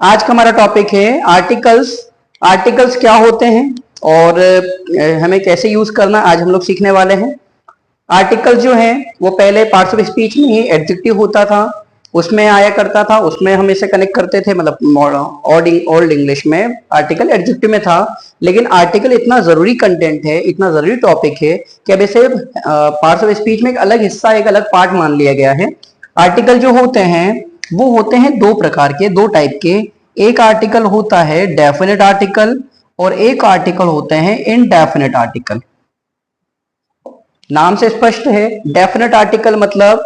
आज का हमारा टॉपिक है आर्टिकल्स। आर्टिकल्स क्या होते हैं और हमें कैसे यूज करना आज हम लोग सीखने वाले हैं। आर्टिकल जो है वो पहले पार्ट्स ऑफ स्पीच में ही एडजेक्टिव होता था, उसमें आया करता था, उसमें हम इसे कनेक्ट करते थे। मतलब ओल्ड इंग्लिश में आर्टिकल एडजेक्टिव में था, लेकिन आर्टिकल इतना जरूरी कंटेंट है, इतना जरूरी टॉपिक है कि अब इसे पार्ट्स ऑफ स्पीच में एक अलग हिस्सा, एक अलग पार्ट मान लिया गया है। आर्टिकल जो होते हैं वो होते हैं दो प्रकार के, दो टाइप के। एक आर्टिकल होता है डेफिनेट आर्टिकल और एक आर्टिकल होते हैं इनडेफिनेट आर्टिकल। नाम से स्पष्ट है, डेफिनेट आर्टिकल मतलब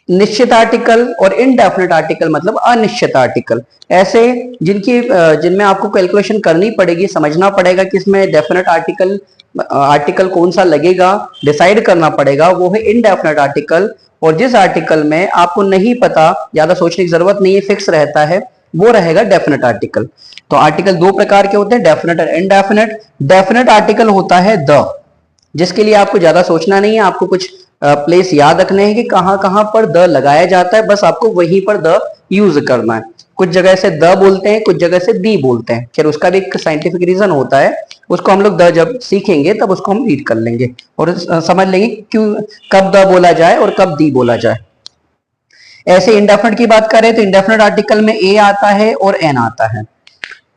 निश्चित आर्टिकल और इनडेफिनेट आर्टिकल मतलब अनिश्चित आर्टिकल। ऐसे जिनमें आपको कैलकुलेशन करनी पड़ेगी, समझना पड़ेगा कि इसमें डेफिनेट आर्टिकल कौन सा लगेगा, डिसाइड करना पड़ेगा, वो है इनडेफिनेट आर्टिकल। और जिस आर्टिकल में आपको नहीं पता, ज्यादा सोचने की जरूरत नहीं है, फिक्स रहता है, वो रहेगा डेफिनेट आर्टिकल। तो आर्टिकल दो प्रकार के होते हैं, डेफिनेट और इनडेफिनेट। डेफिनेट आर्टिकल होता है द, जिसके लिए आपको ज्यादा सोचना नहीं है, आपको कुछ प्लेस याद रखने हैं कि कहां कहां पर द लगाया जाता है, बस आपको वहीं पर द यूज करना है। कुछ जगह से द बोलते हैं, कुछ जगह से दी बोलते हैं, खैर उसका भी एक साइंटिफिक रीजन होता है, उसको हम लोग द जब सीखेंगे तब उसको हम रीड कर लेंगे और समझ लेंगे क्यों, कब द बोला जाए और कब दी बोला जाए। ऐसे इंडेफिनेट की बात करें तो इंडेफिनेट आर्टिकल में ए आता है और एन आता है,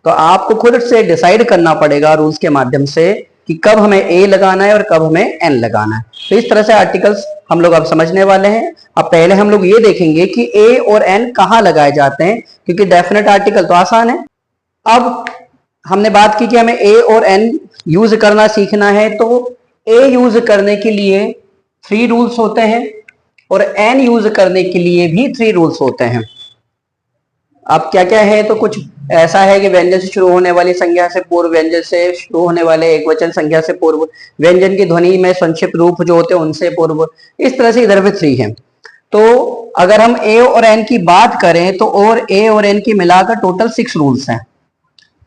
तो आपको खुद से डिसाइड करना पड़ेगा रूल्स के माध्यम से कि कब हमें ए लगाना है और कब हमें एन लगाना है। तो इस तरह से आर्टिकल्स हम लोग अब समझने वाले हैं। अब पहले हम लोग ये देखेंगे कि ए और एन कहां लगाए जाते हैं, क्योंकि डेफिनेट आर्टिकल तो आसान है। अब हमने बात की कि हमें ए और एन यूज करना सीखना है, तो ए यूज करने के लिए 3 रूल्स होते हैं और एन यूज करने के लिए भी 3 रूल्स होते हैं। अब क्या क्या है, तो कुछ ऐसा है कि व्यंजन से शुरू होने वाली संज्ञा से पूर्व, व्यंजन से शुरू होने वाले एकवचन संज्ञा से पूर्व, व्यंजन की ध्वनि में संक्षिप्त रूप जो होते हैं उनसे पूर्व, इस तरह से इधर भी 3 है। तो अगर हम ए और एन की बात करें तो और ए और एन की मिलाकर टोटल 6 रूल्स हैं,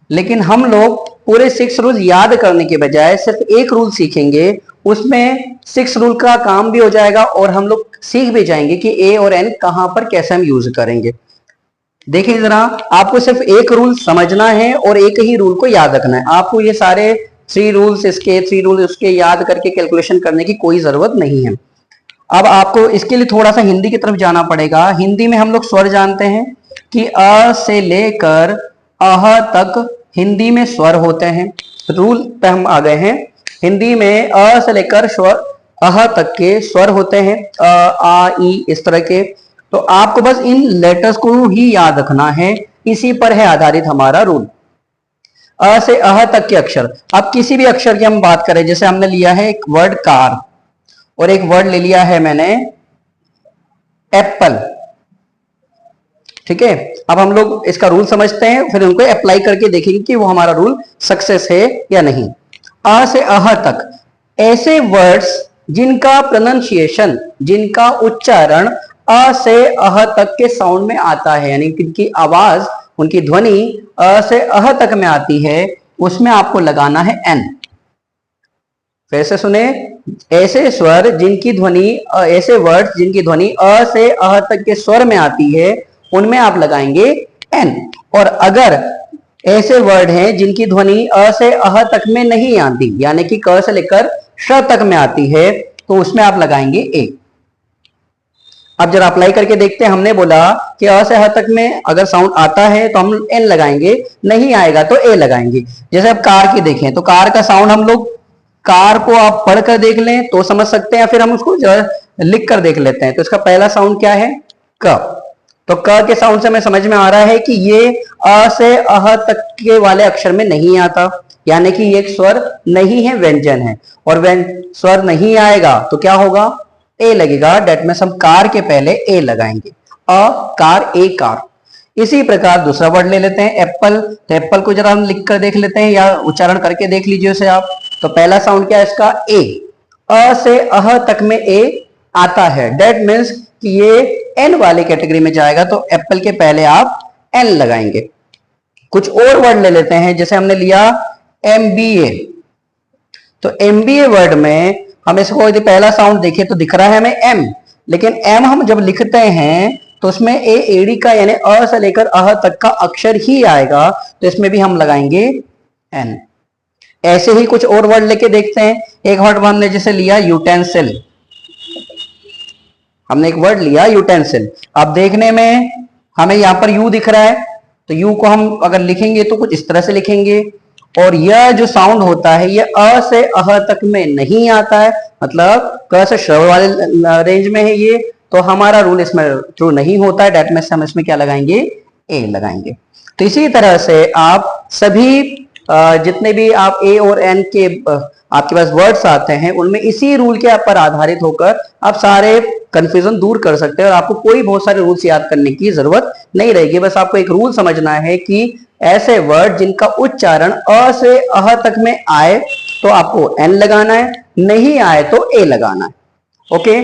लेकिन हम लोग पूरे 6 रूल याद करने के बजाय सिर्फ एक रूल सीखेंगे, उसमें 6 रूल का काम भी हो जाएगा और हम लोग सीख भी जाएंगे कि ए और एन कहां पर कैसे हम यूज करेंगे। देखिए जरा, आपको सिर्फ एक रूल समझना है और एक ही रूल को याद रखना है। आपको ये सारे 3 रूल्स इसके 3 रूल उसके याद करके कैलकुलेशन करने की कोई जरूरत नहीं है। अब आपको इसके लिए थोड़ा सा हिंदी की तरफ जाना पड़ेगा। हिंदी में हम लोग स्वर जानते हैं कि अ से लेकर अह तक हिंदी में स्वर होते हैं। रूल पे हम आ गए हैं। हिंदी में अ से लेकर स्वर अह तक के स्वर होते हैं, अ आ ई इस तरह के। तो आपको बस इन लेटर्स को ही याद रखना है, इसी पर है आधारित हमारा रूल। अ से अह तक के अक्षर। अब किसी भी अक्षर की हम बात करें, जैसे हमने लिया है एक वर्ड कार और एक वर्ड ले लिया है मैंने एप्पल, ठीक है। अब हम लोग इसका रूल समझते हैं, फिर उनको अप्लाई करके देखेंगे कि वो हमारा रूल सक्सेस है या नहीं। अ से अह तक ऐसे वर्ड्स जिनका प्रोनाउंसिएशन, जिनका उच्चारण अ से अह तक के साउंड में आता है, यानी कि उनकी आवाज, उनकी ध्वनि अ से अह तक में आती है, उसमें आपको लगाना है एन। फिर से सुने, ऐसे स्वर जिनकी ध्वनि, ऐसे वर्ड जिनकी ध्वनि अ से अह तक के स्वर में आती है, उनमें आप लगाएंगे एन। और अगर ऐसे वर्ड हैं जिनकी ध्वनि अ से अह तक में नहीं आती, यानी कि क से लेकर श तक में आती है, तो उसमें आप लगाएंगे ए। अब जरा अप्लाई करके देखते हैं। हमने बोला कि अ से ह तक में अगर साउंड आता है तो हम एन लगाएंगे, नहीं आएगा तो ए लगाएंगे। जैसे अब कार की देखें तो कार का साउंड हम लोग, कार को आप पढ़कर देख लें तो समझ सकते हैं, फिर हम उसको लिख कर देख लेते हैं। तो इसका पहला साउंड क्या है, क। तो क के साउंड से हमें समझ में आ रहा है कि ये अ से अह तक के वाले अक्षर में नहीं आता, यानी कि ये एक स्वर नहीं है, व्यंजन है। और स्वर नहीं आएगा तो क्या होगा, ए लगेगा। डेट में हम कार के पहले ए लगाएंगे, अ कार ए कार। इसी प्रकार दूसरा वर्ड ले लेते हैं एप्पल। तो एप्पल को जरा हम लिख कर देख लेते हैं या उच्चारण करके देख लीजिए उसे आप। तो पहला साउंड क्या है इसका, ए। अ से अह तक में ए आता है, डेट मीन्स कि ये एन वाली कैटेगरी में जाएगा, तो एप्पल के पहले आप एन लगाएंगे। कुछ और वर्ड ले लेते हैं, जैसे हमने लिया एमबीए। तो एमबीए वर्ड में हम इसको यदि पहला साउंड देखें तो दिख रहा है हमें एम, लेकिन एम हम जब लिखते हैं तो उसमें ए एडी का यानी अ से लेकर अह तक का अक्षर ही आएगा, तो इसमें भी हम लगाएंगे एन। ऐसे ही कुछ और वर्ड लेके देखते हैं। एक वर्ड हमने जैसे लिया यूटेंसिल, हमने एक वर्ड लिया यूटेंसिल। अब देखने में हमें यहां पर यू दिख रहा है, तो यू को हम अगर लिखेंगे तो कुछ इस तरह से लिखेंगे, और यह जो साउंड होता है ये अ से अह तक में नहीं आता है, मतलब क से श वाले रेंज में है ये, तो हमारा रूल इसमें ट्रू नहीं होता है। डेट में से हम इसमें क्या लगाएंगे, ए लगाएंगे। तो इसी तरह से आप सभी जितने भी आप ए और एन के आपके पास वर्ड्स आते हैं उनमें इसी रूल के पर आधारित होकर आप सारे कंफ्यूजन दूर कर सकते हैं, और आपको कोई बहुत सारे रूल्स याद करने की जरूरत नहीं रहेगी। बस आपको एक रूल समझना है कि ऐसे वर्ड जिनका उच्चारण अ से अह तक में आए तो आपको एन लगाना है, नहीं आए तो ए लगाना है। ओके।